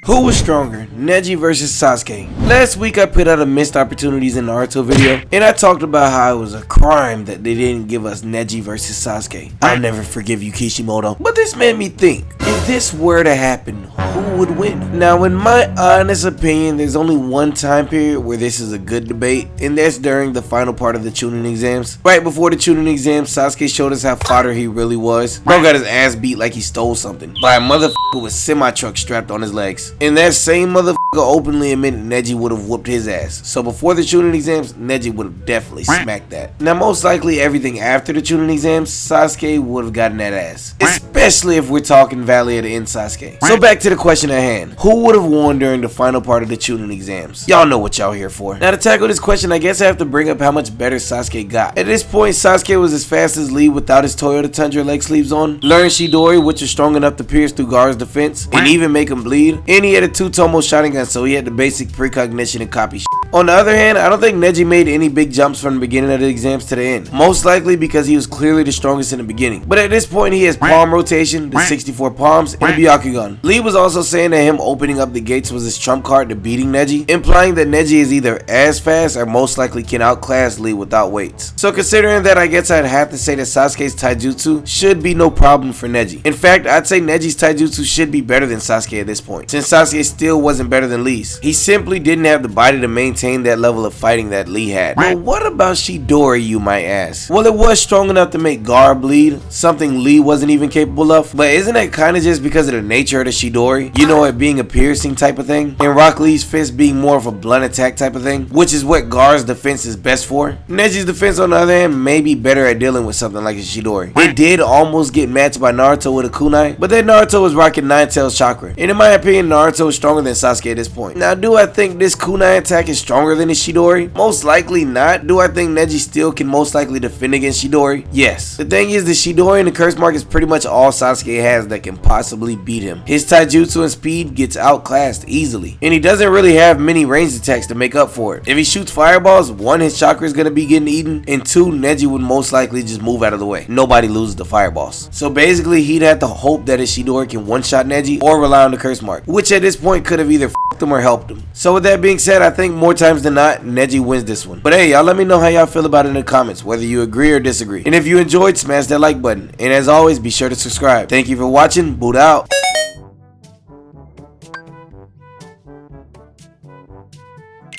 Who was stronger, Neji versus Sasuke? Last week I put out a missed opportunities in Naruto video, and I talked about how it was a crime that they didn't give us Neji versus Sasuke. I'll never forgive you, Kishimoto. But this made me think, if this were to happen, who would win? Now, in my honest opinion, there's only one time period where this is a good debate, and that's during the final part of the Chunin exams. Right before the Chunin exams, Sasuke showed us how fodder he really was. Bro got his ass beat like he stole something by a motherfucker with semi-truck strapped on his legs. And that same motherfucker openly admitted Neji would have whooped his ass. So before the Chunin exams, Neji would have definitely smacked that. Now, most likely everything after the Chunin exams, Sasuke would have gotten that ass. Especially if we're talking Valley of the End Sasuke. So back to the question at hand. Who would have won during the final part of the Chunin exams? Y'all know what y'all here for. Now, to tackle this question, I guess I have to bring up how much better Sasuke got. At this point, Sasuke was as fast as Lee without his Toyota Tundra leg sleeves on. Learned Chidori, which was strong enough to pierce through Gaara's defense and even make him bleed. And he had a 2-tomo Sharingan, so he had the basic precognition and copy shit. On the other hand, I don't think Neji made any big jumps from the beginning of the exams to the end. Most likely because he was clearly the strongest in the beginning. But at this point, he has palm rotation, the 64 palms, and the Byakugan. Lee was also saying that him opening up the gates was his trump card to beating Neji, implying that Neji is either as fast or most likely can outclass Lee without weights. So considering that, I guess I'd have to say that Sasuke's taijutsu should be no problem for Neji. In fact, I'd say Neji's taijutsu should be better than Sasuke at this point, since Sasuke still wasn't better than Lee's. He simply didn't have the body to maintain that level of fighting that Lee had. But what about Chidori, you might ask? Well, it was strong enough to make Gaara bleed, something Lee wasn't even capable of. But isn't that kind of just because of the nature of the Chidori? You know, it being a piercing type of thing, and Rock Lee's fist being more of a blunt attack type of thing, which is what Gaara's defense is best for. Neji's defense, on the other hand, may be better at dealing with something like a Chidori. It did almost get matched by Naruto with a kunai, but then Naruto was rocking Nine Tails chakra, and in my opinion, Naruto is stronger than Sasuke at this point. Now, do I think this kunai attack is stronger than his Chidori? Most likely not. Do I think Neji still can most likely defend against Chidori? Yes. The thing is, the Chidori and the curse mark is pretty much all Sasuke has that can possibly beat him. His taijutsu and speed gets outclassed easily, and he doesn't really have many ranged attacks to make up for it. If he shoots fireballs, 1, his chakra is going to be getting eaten, and 2, Neji would most likely just move out of the way. Nobody loses the fireballs. So basically, he'd have to hope that his Chidori can one-shot Neji or rely on the curse mark, which at this point could have either f***ed him or helped him. So with that being said, I think more times than not, Neji wins this one. But hey, y'all let me know how y'all feel about it in the comments, whether you agree or disagree. And if you enjoyed, smash that like button. And as always, be sure to subscribe. Thank you for watching. Boot out.